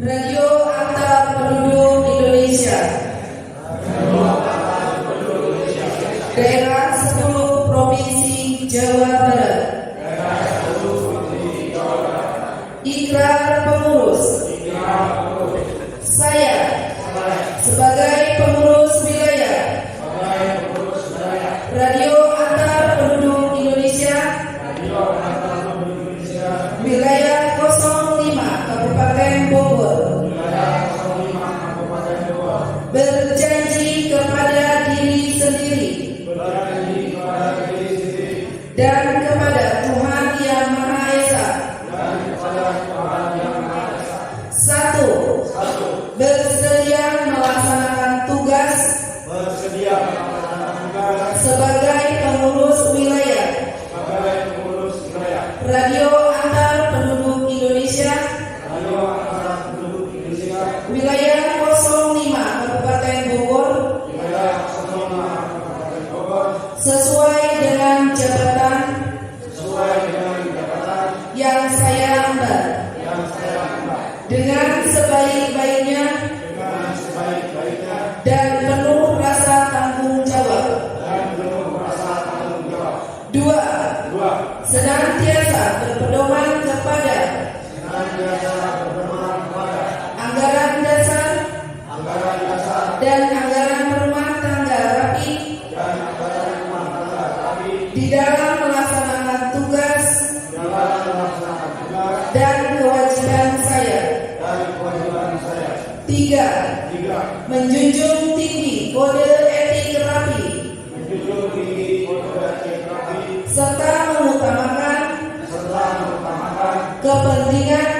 Radio Antar Penduduk Indonesia. Daerah 10 Provinsi Jawa Barat. Ikrar pengurus. Saya sebagai pengurus wilayah Radio Antar Penduduk Indonesia wilayah 05 Kabupaten Bogor berjanji kepada diri sendiri dan kepada Tuhan Yang Maha Esa. 1. Bersedia melaksanakan tugas sebagai pengurus wilayah Radio Antar Penduduk Indonesia wilayah 05 Kabupaten Bogor sesuai dengan jabatan yang saya emban dengan sebaik-baiknya dan penuh rasa tanggung jawab. 2. Senantiasa berpedoman kepada anggaran dasar dan anggaran rumah tangga rapi di dalam melaksanakan tugas dan kewajiban saya. 3. Menjunjung tinggi kode etik rapi serta mengutamakan kepentingan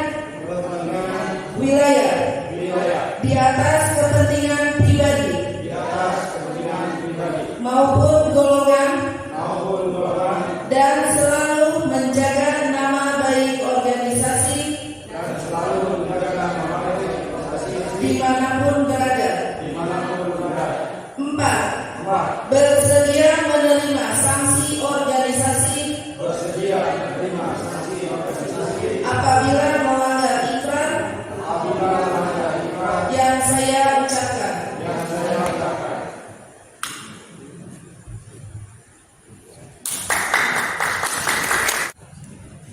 wilayah di atas kepentingan pribadi maupun golongan dan selalu menjaga nama baik organisasi dimanapun berada. 4. Bersedia menerima sanksi organisasi apabila melanggar ikrar yang saya ucapkan.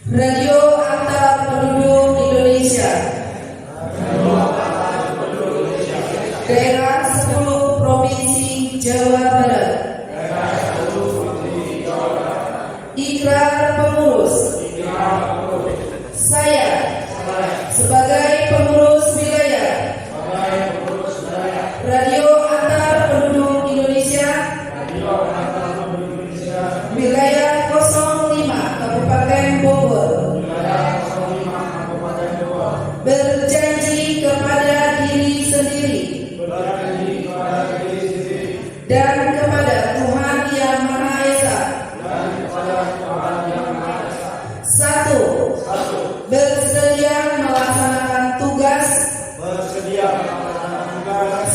Radio Antar Penduduk Indonesia. Daerah 10 Provinsi Jawa Barat. Ikrar pengurus. Saya sebagai pengurus wilayah Radio Antar Penduduk Indonesia wilayah 05 Kabupaten Bogor berjanji kepada diri sendiri dan kepada Tuhan Yang Maha Esa. 1. Bersedia melaksanakan tugas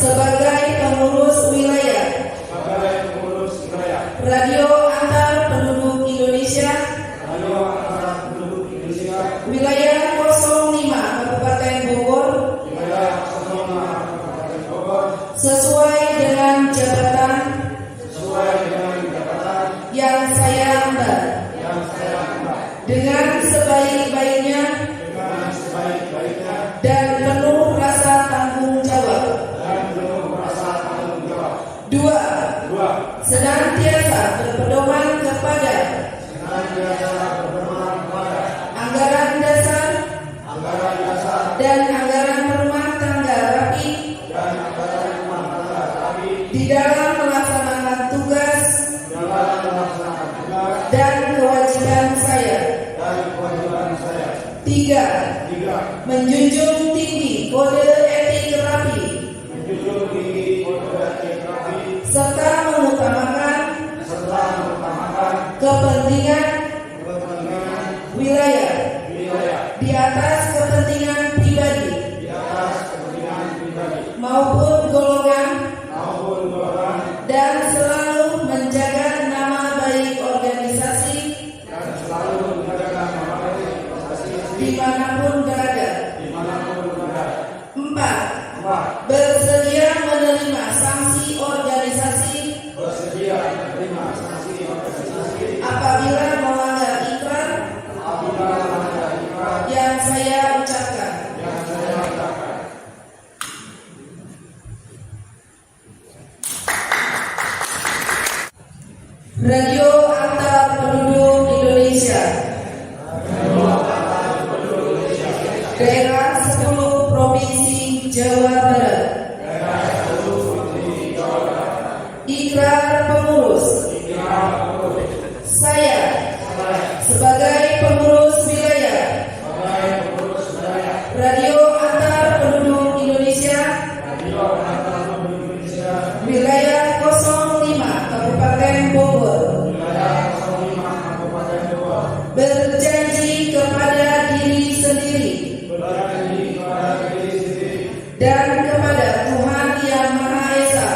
sebagai pengurus wilayah Radio Antar Penduduk Indonesia wilayah 05 Kabupaten Bogor sesuai dengan jabatan yang saya emban dengan sebaik-baiknya dan penuh rasa tanggung jawab. 2. Senantiasa berpedoman kepada anggaran dasar dan anggaran rumah tangga rapi di dalam melaksanakan tugas dan kewajiban saya. 3. Menjunjung tinggi kode etik rapi serta mengutamakan kepentingan wilayah di atas kepentingan pribadi maupun golongan dan selalu menjaga nama baik organisasi dimanapun berada. 10 Provinsi Jawa Barat. Ikrar pengurus. Saya sebagai pengurus wilayah Radio Antar Penduduk Indonesia Wilayah 05 Kabupaten Bogor berjanji kepada diri sendiri dan kepada Tuhan Yang Maha Esa.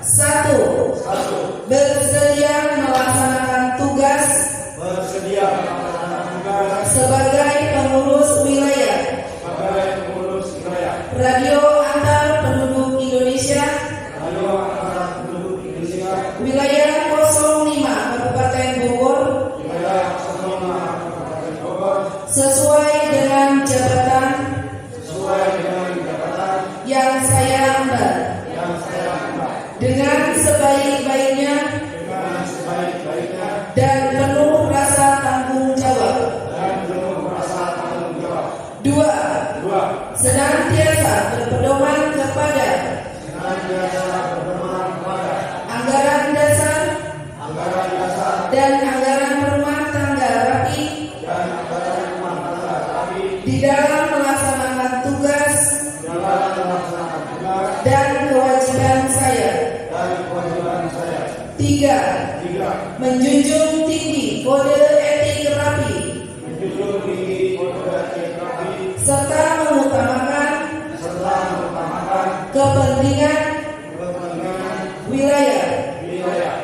1. Bersedia melaksanakan tugas sebagai pengurus wilayah Radio Antar Penduduk Indonesia Wilayah 05 Kabupaten Bogor sesuai dengan jabatan yang saya emban dengan sebaik-baiknya dan penuh rasa tanggung jawab. 2. Senantiasa berpedoman kepada anggaran dasar dan anggaran rumah tangga rapi di dalam melaksanakan tugas dan kewajiban saya. 3. Menjunjung tinggi kode etik rapi serta mengutamakan kepentingan wilayah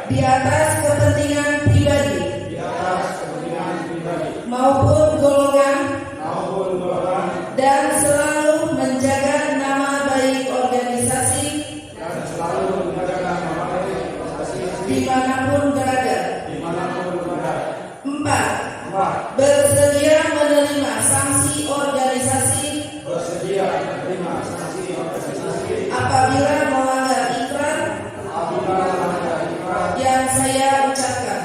di atas kepentingan pribadi maupun golongan dan selalu menjaga nama baik organisasi dimanapun berada. 4. Bersedia menerima sanksi organisasi apabila melanggar ikrar yang saya ucapkan.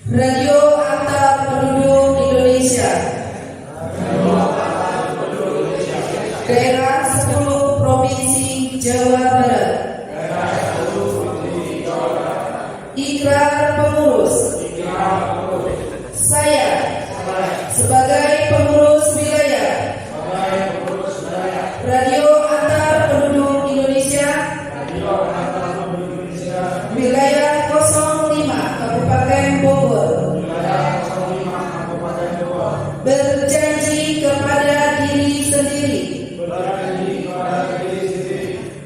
Radio Antar Penduduk Indonesia Daerah 10 Provinsi Jawa Barat. Ikrar pengurus. Saya sebagai pengurus wilayah Radio Antar Penduduk Indonesia Wilayah 05 Kabupaten Bogor berjanji kepada diri sendiri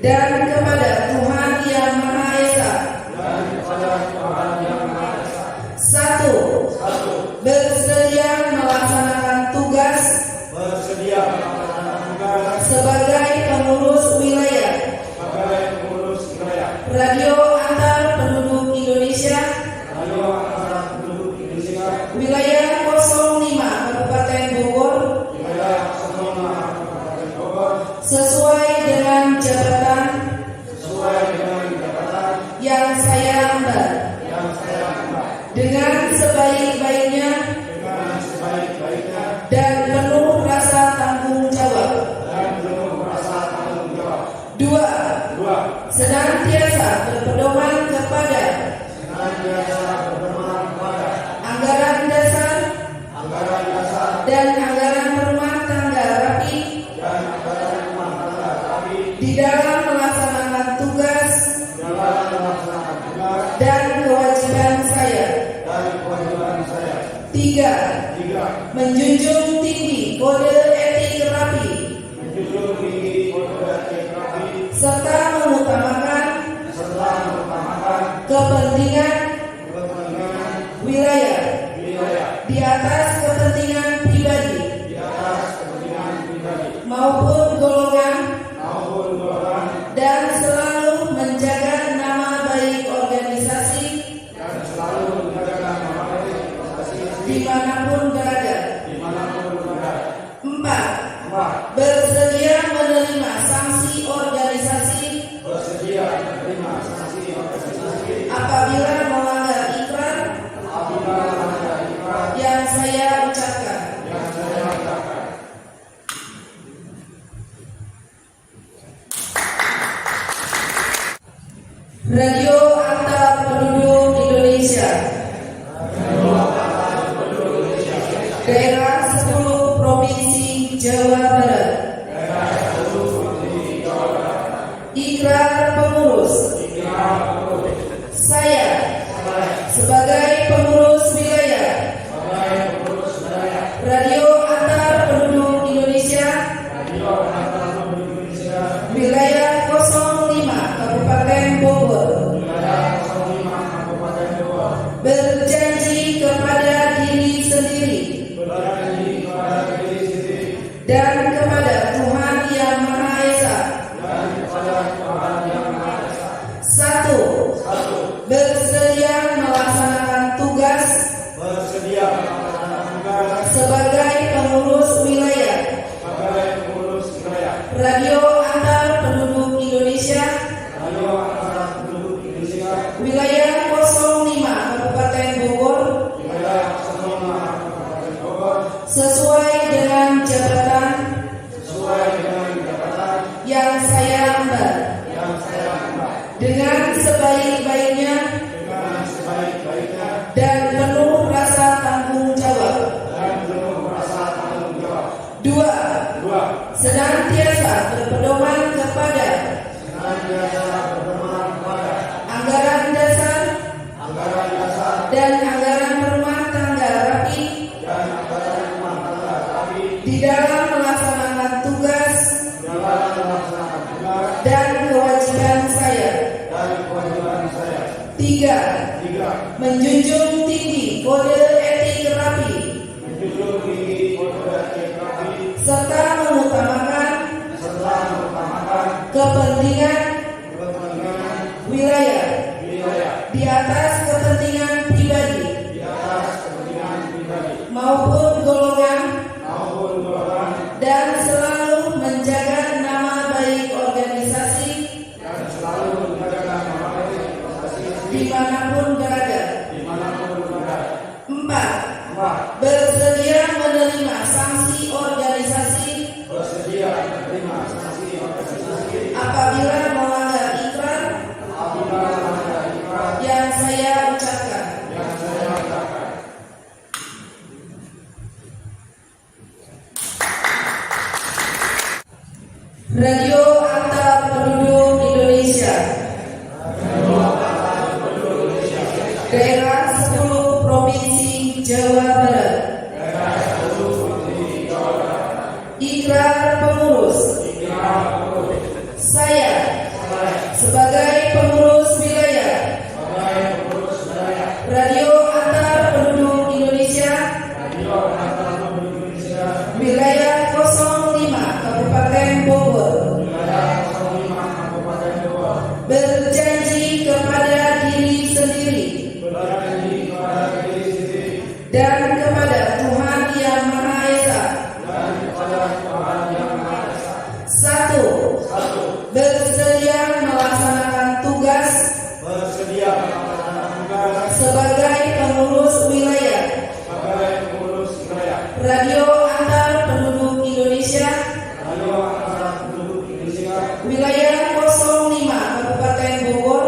dan kepada Tuhan Yang Maha Esa. 1. Bersedia melaksanakan tugas sebagai pengurus wilayah Radio Antar Penduduk Indonesia Wilayah 05 Kabupaten Bogor sesuai dengan jabatan yang saya emban dengan sebaik-baiknya dan penuh rasa tanggung jawab. 2. Senantiasa berpedoman kepada anggaran dasar dan anggaran rumah tangga rapi di dalam melaksanakan tugas dan kewajiban saya. 3. Menjunjung tinggi kode etik rapi serta mengutamakan kepentingan wilayah di atas kepentingan pribadi maupun golongan dan selalu menjaga nama baik organisasi dimanapun berada. 4. Bersedia menerima sanksi organisasi bersedia melaksanakan tugas sebagai pengurus wilayah Radio Antar Penduduk Indonesia wilayah 05 Kabupaten Bogor sesuai dengan jabatan yang saya emban dengan sebaik-baiknya dan penuh rasa tanggung jawab. 2. Senantiasa berpedoman kepada anggaran dasar dan anggaran rumah tangga rapi di dalam melaksanakan tugas dan kewajiban saya. 3. Menjunjung tinggi kode etik rapi serta mengutamakan kepentingan wilayah di atas kepentingan pribadi maupun golongan dan selalu menjaga nama baik organisasi dimanapun berada. 4. Bersedia menerima sanksi organisasi apabila melanggar ikrar yang saya ucapkan. Radio Antar Penduduk Indonesia Daerah 10 Provinsi Jawa Barat. Ikrar pengurus. Saya sebagai pengurus wilayah Radio Antar Penduduk Indonesia wilayah 05 Kabupaten Bogor berjanji kepada diri sendiri dan kepada Tuhan Yang Maha Esa. 1. Bersedia melaksanakan tugas sebagai pengurus wilayah Radio Antar Penduduk Indonesia wilayah 05 Kabupaten Bogor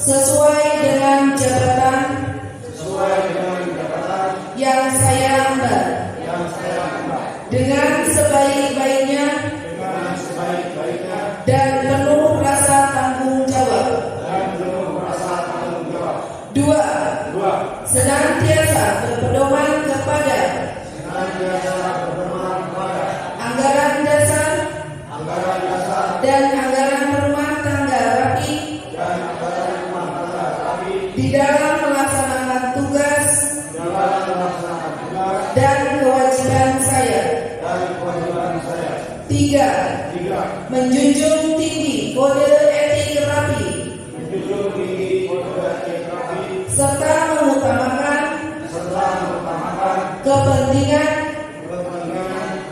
sesuai dengan jabatan yang saya emban dengan sebaik-baiknya dan penuh rasa tanggung jawab. 2. Senantiasa berpedoman kepada anggaran dasar dan anggaran rumah tangga rapi di dalam melaksanakan tugas dan kewajiban saya. 3. Menjunjung tinggi kode etik rapi serta mengutamakan kepentingan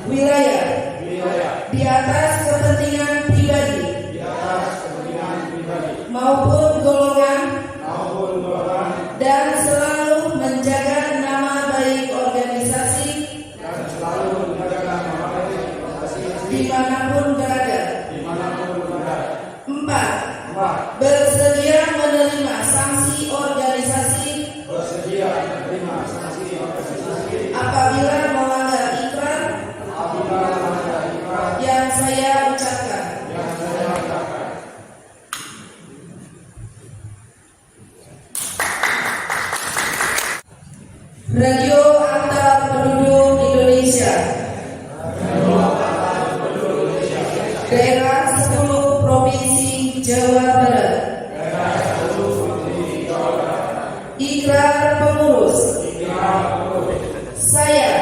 wilayah di atas kepentingan pribadi maupun golongan dan selalu menjaga nama baik organisasi dimanapun berada. 4. Bersedia menerima sanksi organisasi apabila melanggar ikrar yang saya ucapkan. Radio Antar Penduduk Indonesia Daerah 10 Provinsi Jawa Barat. Ikrar pengurus. Saya